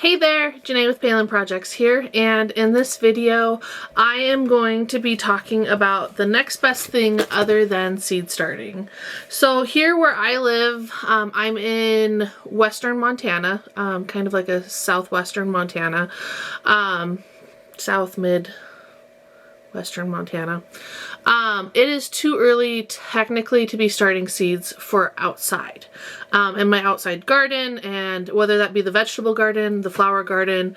Hey there, Janae with Palin Projects here, and in this video I am going to be talking about the next best thing other than seed starting. So here where I live, I'm in western Montana, kind of like a southwestern Montana, south mid western Montana. It is too early technically to be starting seeds for outside. In my outside garden, and whether that be the vegetable garden, the flower garden,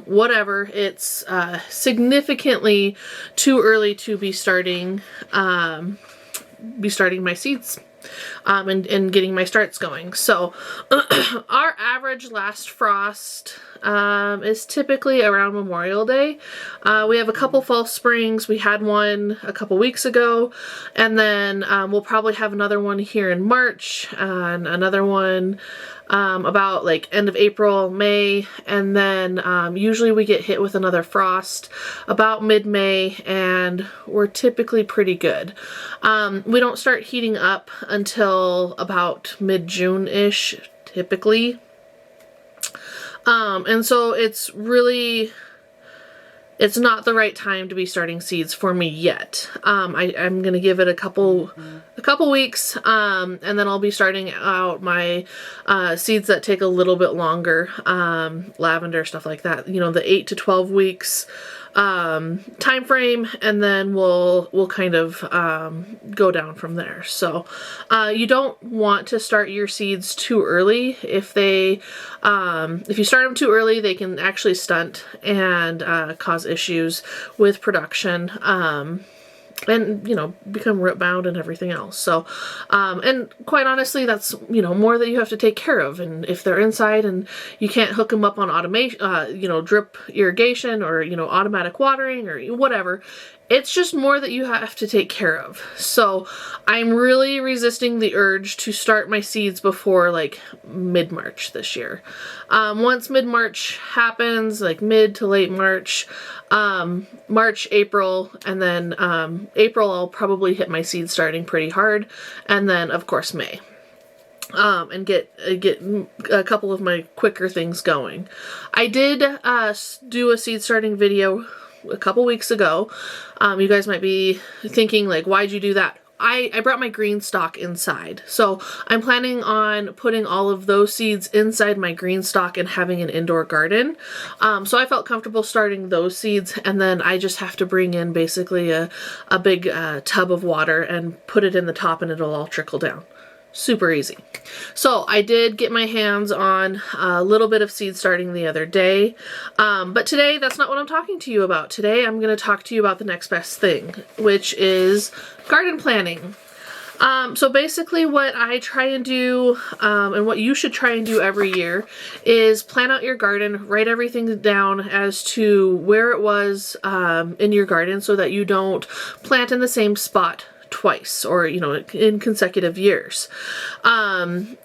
whatever, it's significantly too early to be starting my seeds. And getting my starts going. So our average last frost is typically around Memorial Day. We have a couple false springs. We had one a couple weeks ago, and then we'll probably have another one here in March, and another one about like end of April, May, and then usually we get hit with another frost about mid-May, and we're typically pretty good. We don't start heating up until about mid-June-ish, typically. And so it's not the right time to be starting seeds for me yet. I'm gonna give it a couple weeks, and then I'll be starting out my seeds that take a little bit longer, lavender, stuff like that. You know, the 8 to 12 weeks time frame, and then we'll kind of go down from there. So you don't want to start your seeds too early. If you start them too early, they can actually stunt and cause issues with production, and, you know, become root bound and everything else. So, and quite honestly, that's, you know, more that you have to take care of. And if they're inside and you can't hook them up on automation, you know, drip irrigation or, you know, automatic watering or whatever, it's just more that you have to take care of. So I'm really resisting the urge to start my seeds before like mid-March this year. Once mid-March happens, like mid to late March, March, April, and then April I'll probably hit my seeds starting pretty hard, and then of course May. And get a couple of my quicker things going. I did do a seed starting video a couple weeks ago. You guys might be thinking, like, why'd you do that? I brought my green stock inside. So I'm planning on putting all of those seeds inside my green stock and having an indoor garden. So I felt comfortable starting those seeds, and then I just have to bring in basically a big tub of water and put it in the top, and it'll all trickle down. Super easy. So I did get my hands on a little bit of seed starting the other day, but today that's not what I'm talking to you about. Today I'm going to talk to you about the next best thing, which is garden planning. So basically what I try and do, and what you should try and do every year, is plan out your garden, write everything down as to where it was in your garden so that you don't plant in the same spot twice, or, you know, in consecutive years. I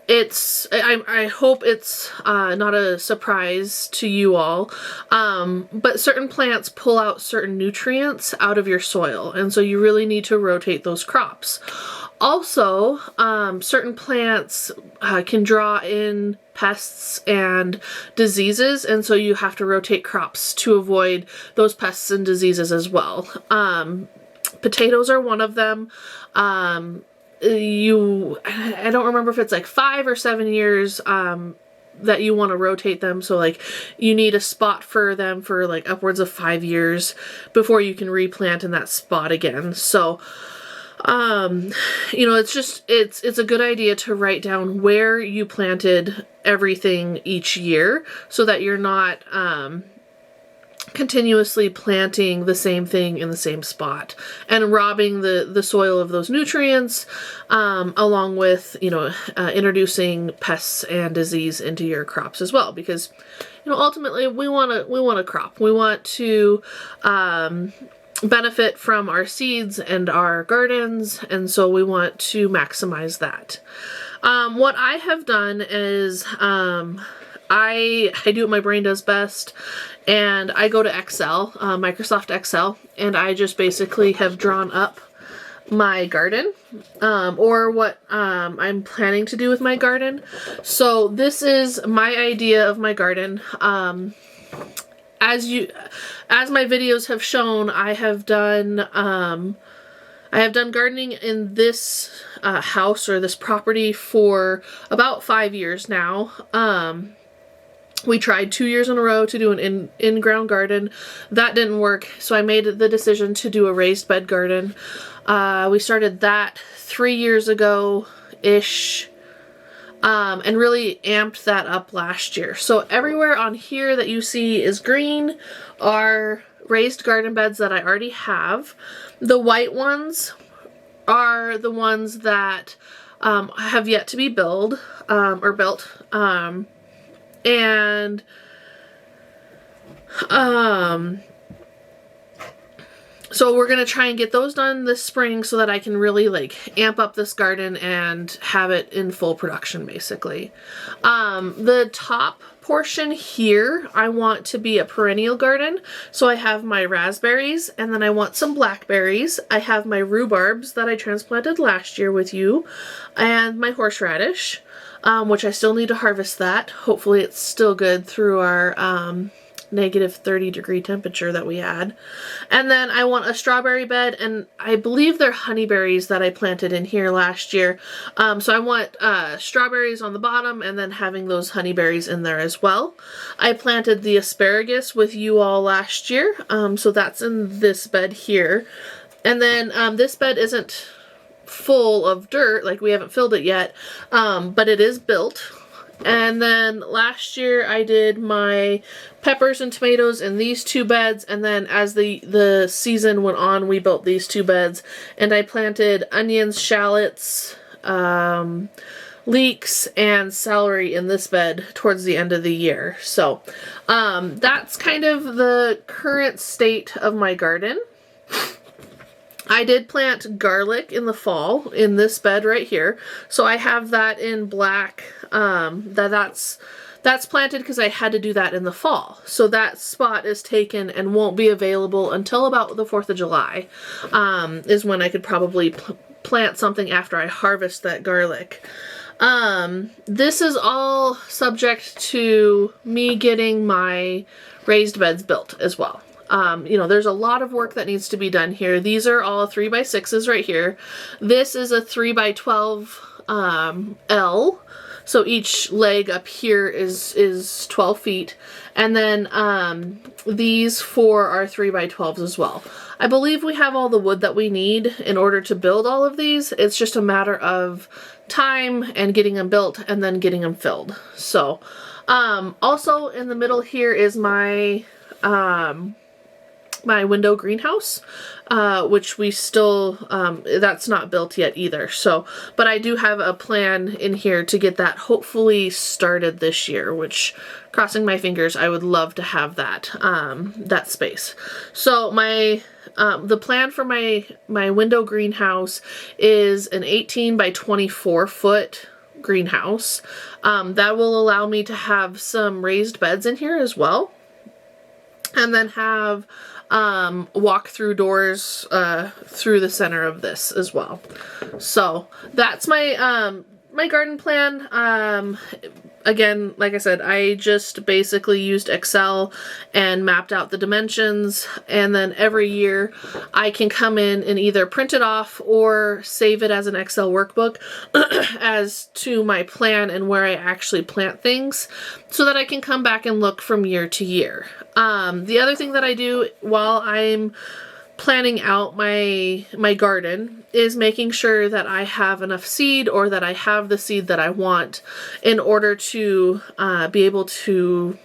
hope it's not a surprise to you all, but certain plants pull out certain nutrients out of your soil, and so you really need to rotate those crops. Also, certain plants can draw in pests and diseases, and so you have to rotate crops to avoid those pests and diseases as well. Potatoes are one of them. I don't remember if it's like 5 or 7 years that you want to rotate them. So like you need a spot for them for like upwards of 5 years before you can replant in that spot again. So you know, it's a good idea to write down where you planted everything each year so that you're not continuously planting the same thing in the same spot and robbing the soil of those nutrients, along with, you know, introducing pests and disease into your crops as well, because, you know, ultimately we want a crop. We want to benefit from our seeds and our gardens, and so we want to maximize that. What I have done is I do what my brain does best, and I go to Excel, Microsoft Excel, and I just basically have drawn up my garden, or what I'm planning to do with my garden. So this is my idea of my garden. As my videos have shown, I have done gardening in this house or this property for about 5 years now. We tried 2 years in a row to do an in-ground garden. That didn't work, so I made the decision to do a raised bed garden. We started that 3 years ago-ish, and really amped that up last year. So everywhere on here that you see is green are raised garden beds that I already have. The white ones are the ones that have yet to be built. So we're going to try and get those done this spring so that I can really like amp up this garden and have it in full production basically. The top portion here I want to be a perennial garden. So I have my raspberries and then I want some blackberries. I have my rhubarbs that I transplanted last year with you and my horseradish, which I still need to harvest that. Hopefully it's still good through our negative 30-degree temperature that we had. And then I want a strawberry bed, and I believe they're honeyberries that I planted in here last year. So I want strawberries on the bottom and then having those honeyberries in there as well. I planted the asparagus with you all last year, so that's in this bed here. And then this bed isn't full of dirt, like we haven't filled it yet, but it is built. And then last year I did my peppers and tomatoes in these two beds, and then as the season went on we built these two beds, and I planted onions, shallots, leeks, and celery in this bed towards the end of the year. So that's kind of the current state of my garden. I did plant garlic in the fall in this bed right here. So I have that in black. That's planted because I had to do that in the fall. So that spot is taken and won't be available until about the 4th of July, is when I could probably plant something after I harvest that garlic. This is all subject to me getting my raised beds built as well. You know, there's a lot of work that needs to be done here. These are all 3x6s right here. This is a 3x12 L. So each leg up here is 12 feet. And then these four are 3x12s as well. I believe we have all the wood that we need in order to build all of these. It's just a matter of time and getting them built and then getting them filled. So also in the middle here is my my window greenhouse, which we still, that's not built yet either. So, but I do have a plan in here to get that hopefully started this year, which, crossing my fingers, I would love to have that, that space. So my, the plan for my window greenhouse is an 18 by 24 foot greenhouse. That will allow me to have some raised beds in here as well. And then have walk-through doors through the center of this as well. So that's my my garden plan. Again, like I said, I just basically used Excel and mapped out the dimensions, and then every year I can come in and either print it off or save it as an Excel workbook as to my plan and where I actually plant things, so that I can come back and look from year to year. The other thing that I do while I'm planning out my garden is making sure that I have enough seed, or that I have the seed that I want in order to be able to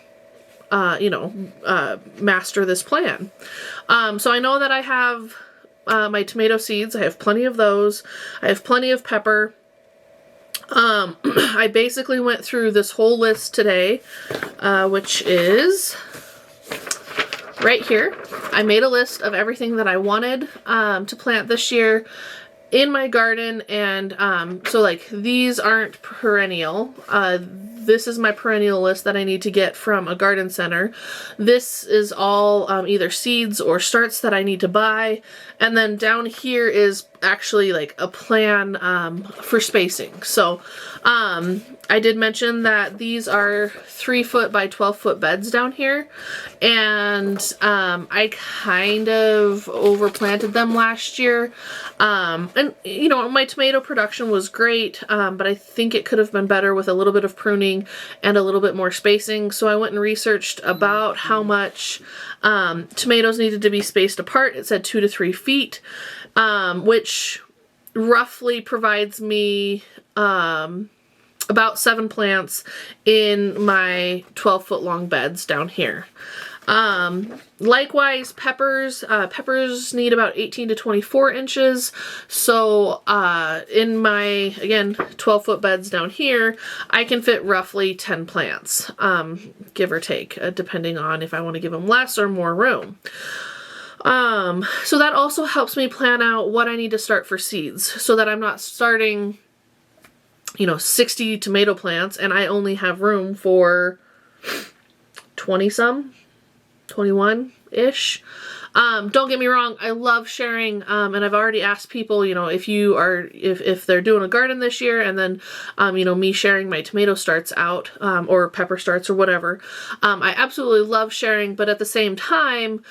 master this plan. So I know that I have my tomato seeds. I have plenty of those. I have plenty of pepper. I basically went through this whole list today, which is right here. I made a list of everything that I wanted to plant this year in my garden, and so like these aren't perennial. this is my perennial list that I need to get from a garden center. This is all either seeds or starts that I need to buy. And then down here is actually like a plan for spacing. So I did mention that these are 3-foot by 12-foot beds down here, and I kind of overplanted them last year, and you know, my tomato production was great, but I think it could have been better with a little bit of pruning and a little bit more spacing. So I went and researched about how much tomatoes needed to be spaced apart. It said 2 to 3 feet, which roughly provides me about 7 plants in my 12-foot long beds down here. Likewise, peppers need about 18 to 24 inches. So in my, again, 12-foot beds down here, I can fit roughly 10 plants, give or take, depending on if I want to give them less or more room. So that also helps me plan out what I need to start for seeds, so that I'm not starting, you know, 60 tomato plants and I only have room for 20 some, 21-ish. Don't get me wrong, I love sharing, and I've already asked people, you know, if they're doing a garden this year, and then, you know, me sharing my tomato starts out, or pepper starts or whatever. I absolutely love sharing, but at the same time,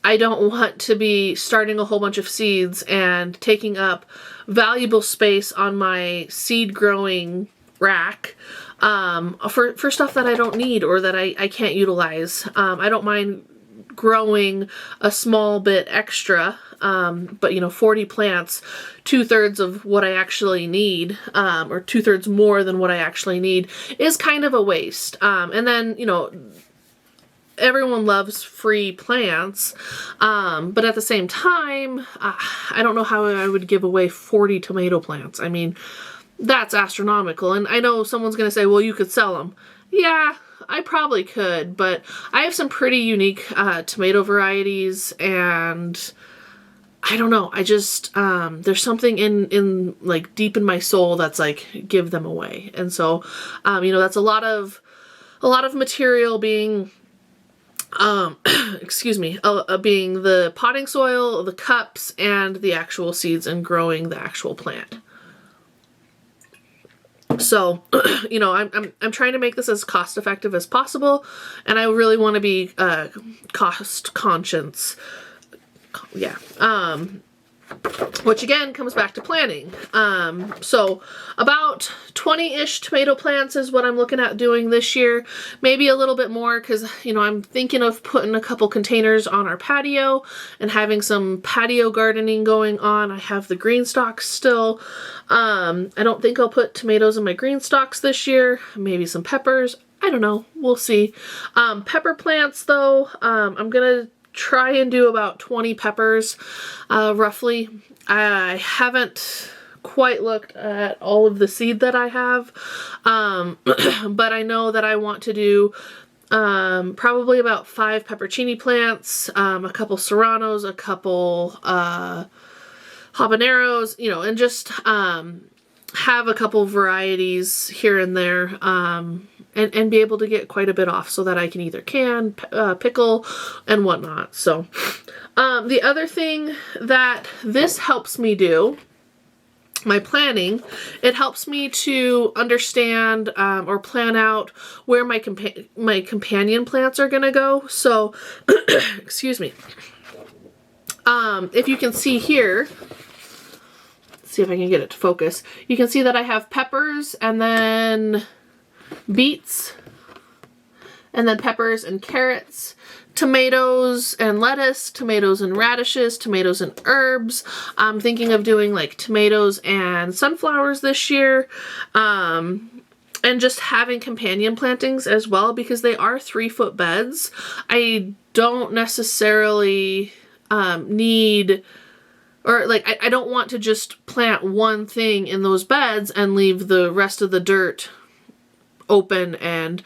I don't want to be starting a whole bunch of seeds and taking up valuable space on my seed growing rack, for stuff that I don't need or that I can't utilize. I don't mind growing a small bit extra, but you know, 40 plants, 2/3 of what I actually need, or 2/3 more than what I actually need, is kind of a waste. And then, you know, everyone loves free plants, but at the same time, I don't know how I would give away 40 tomato plants. I mean, that's astronomical. And I know someone's going to say, well, you could sell them. Yeah, I probably could, but I have some pretty unique tomato varieties, and I don't know. I just, there's something in like deep in my soul that's like, give them away. And so, you know, that's a lot of material being, excuse me, being the potting soil, the cups, and the actual seeds, and growing the actual plant. So, you know, I'm trying to make this as cost effective as possible, and I really want to be cost conscious. Yeah. Which again comes back to planning. So about 20-ish tomato plants is what I'm looking at doing this year. Maybe a little bit more, because, you know, I'm thinking of putting a couple containers on our patio and having some patio gardening going on. I have the green stalks still. I don't think I'll put tomatoes in my green stalks this year. Maybe some peppers. I don't know. We'll see. Pepper plants, though, I'm gonna try and do about 20 peppers, roughly. I haven't quite looked at all of the seed that I have, but I know that I want to do probably about 5 peppercini plants, a couple serranos, a couple habaneros, you know, and just have a couple varieties here and there, and be able to get quite a bit off, so that I can either can, pickle, and whatnot. So the other thing that this helps me do, my planning, it helps me to understand or plan out where my companion plants are gonna go. So excuse me, if you can see here, see if I can get it to focus, you can see that I have peppers, and then beets, and then peppers and carrots, tomatoes and lettuce, tomatoes and radishes, tomatoes and herbs. I'm thinking of doing like tomatoes and sunflowers this year, and just having companion plantings as well, because they are 3-foot beds. I don't necessarily need, or like, I don't want to just plant one thing in those beds and leave the rest of the dirt open and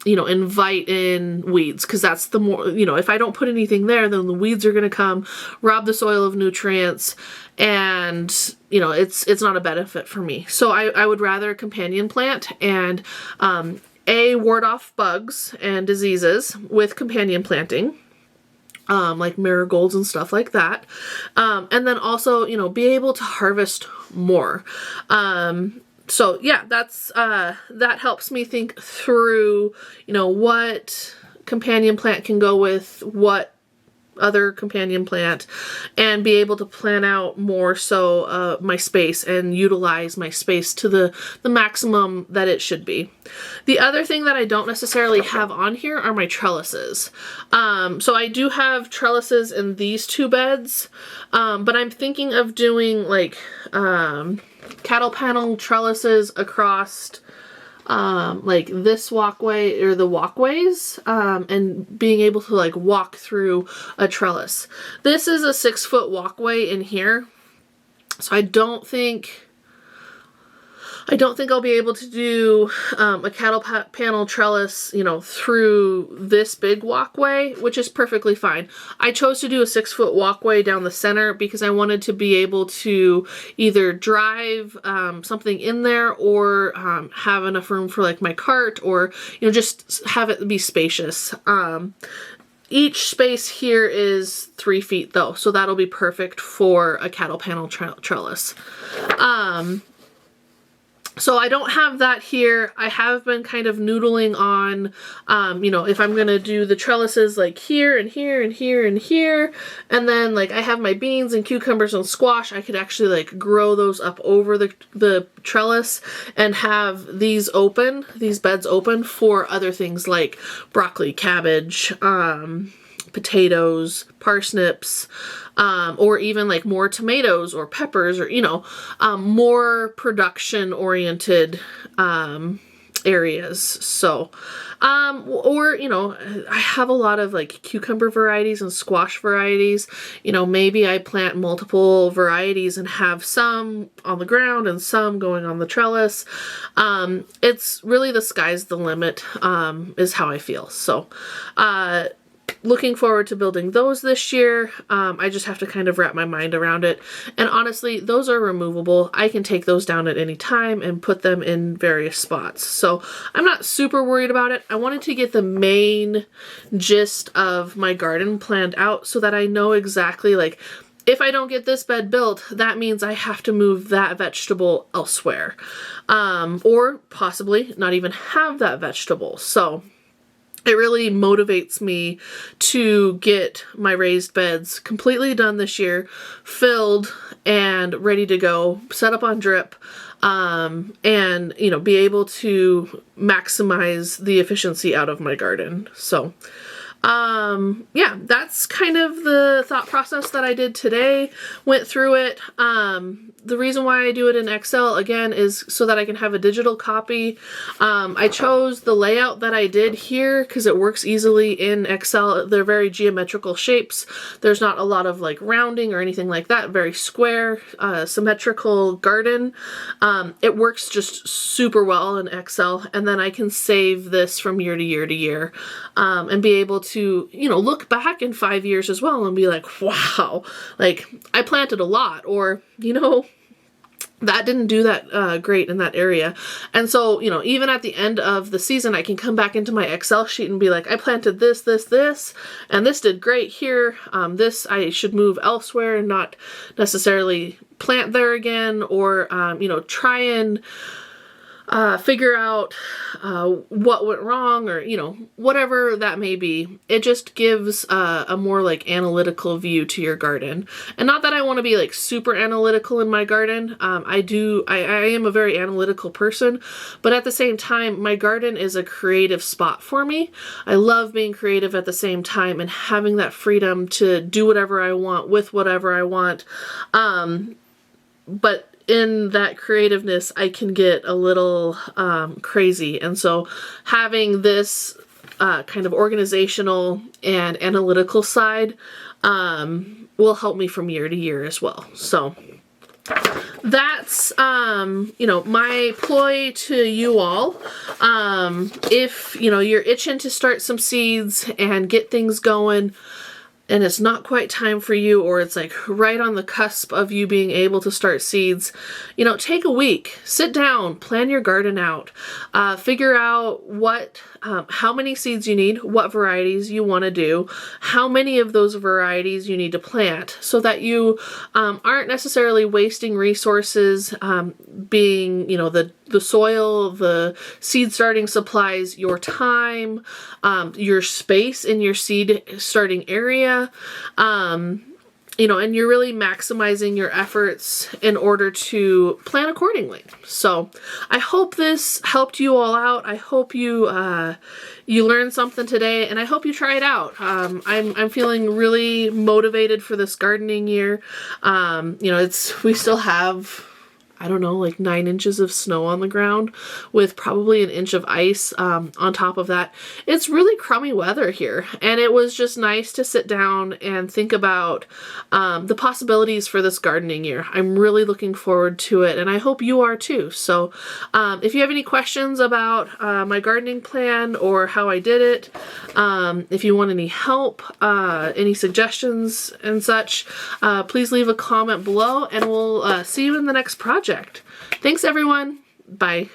you know, invite in weeds, because that's the more, you know, if I don't put anything there, then the weeds are going to come, rob the soil of nutrients, and, you know, it's not a benefit for me. So I would rather companion plant and ward off bugs and diseases with companion planting. Like marigolds and stuff like that. And then also, you know, be able to harvest more. So yeah, that helps me think through, you know, what companion plant can go with what other companion plant, and be able to plan out more so my space and utilize my space to the maximum that it should be. The other thing that I don't necessarily have on here are my trellises. So I do have trellises in these two beds, but I'm thinking of doing like cattle panel trellises across like this walkway or the walkways, and being able to like walk through a trellis. This is a 6-foot walkway in here, so I don't think I'll be able to do a cattle panel trellis, you know, through this big walkway, which is perfectly fine. I chose to do a 6-foot walkway down the center because I wanted to be able to either drive something in there, or have enough room for like my cart, or, you know, just have it be spacious. Each space here is 3 feet though, so that'll be perfect for a cattle panel trellis. So I don't have that here. I have been kind of noodling on, you know, if I'm going to do the trellises like here and here and here and here, and then like I have my beans and cucumbers and squash, I could actually like grow those up over the trellis and have these beds open for other things like broccoli, cabbage, potatoes, parsnips, or even like more tomatoes or peppers, or, you know, more production oriented areas. So, or, you know, I have a lot of like cucumber varieties and squash varieties. You know, maybe I plant multiple varieties and have some on the ground and some going on the trellis. It's really the sky's the limit, is how I feel. So, looking forward to building those this year. I just have to kind of wrap my mind around it. And honestly, those are removable. I can take those down at any time and put them in various spots. So I'm not super worried about it. I wanted to get the main gist of my garden planned out so that I know exactly, like, if I don't get this bed built, that means I have to move that vegetable elsewhere. Or possibly not even have that vegetable. So it really motivates me to get my raised beds completely done this year, filled and ready to go, set up on drip, and, you know, be able to maximize the efficiency out of my garden. So, yeah, that's kind of the thought process that I did today. Went through it. The reason why I do it in Excel, again, is so that I can have a digital copy. I chose the layout that I did here because it works easily in Excel. They're very geometrical shapes. There's not a lot of like rounding or anything like that. Very square, symmetrical garden. It works just super well in Excel, and then I can save this from year to year to year, and be able to, you know, look back in 5 years as well and be like, wow, like I planted a lot, or, you know, that didn't do that great in that area. And so, you know, even at the end of the season, I can come back into my Excel sheet and be like, I planted this, this, this, and this did great here. This I should move elsewhere and not necessarily plant there again, or, you know, try and figure out what went wrong, or, you know, whatever that may be. It just gives a more like analytical view to your garden. And not that I want to be like super analytical in my garden. I am a very analytical person, but at the same time, my garden is a creative spot for me. I love being creative at the same time and having that freedom to do whatever I want with whatever I want. But in that creativeness, I can get a little crazy. And so having this kind of organizational and analytical side will help me from year to year as well. So that's, you know, my ploy to you all. If, you know, you're itching to start some seeds and get things going, and it's not quite time for you, or it's like right on the cusp of you being able to start seeds, you know, take a week, sit down, plan your garden out, figure out what, how many seeds you need, what varieties you want to do, how many of those varieties you need to plant, so that you aren't necessarily wasting resources, being, you know, the soil, the seed starting supplies, your time, your space in your seed starting area, you know, and you're really maximizing your efforts in order to plan accordingly. So I hope this helped you all out. I hope you you learned something today, and I hope you try it out. I'm feeling really motivated for this gardening year. You know, we still have, I don't know, like 9 inches of snow on the ground with probably an inch of ice on top of that. It's really crummy weather here, and it was just nice to sit down and think about the possibilities for this gardening year. I'm really looking forward to it, and I hope you are too. So if you have any questions about my gardening plan or how I did it, if you want any help, any suggestions and such, please leave a comment below, and we'll see you in the next project. Thanks, everyone. Bye.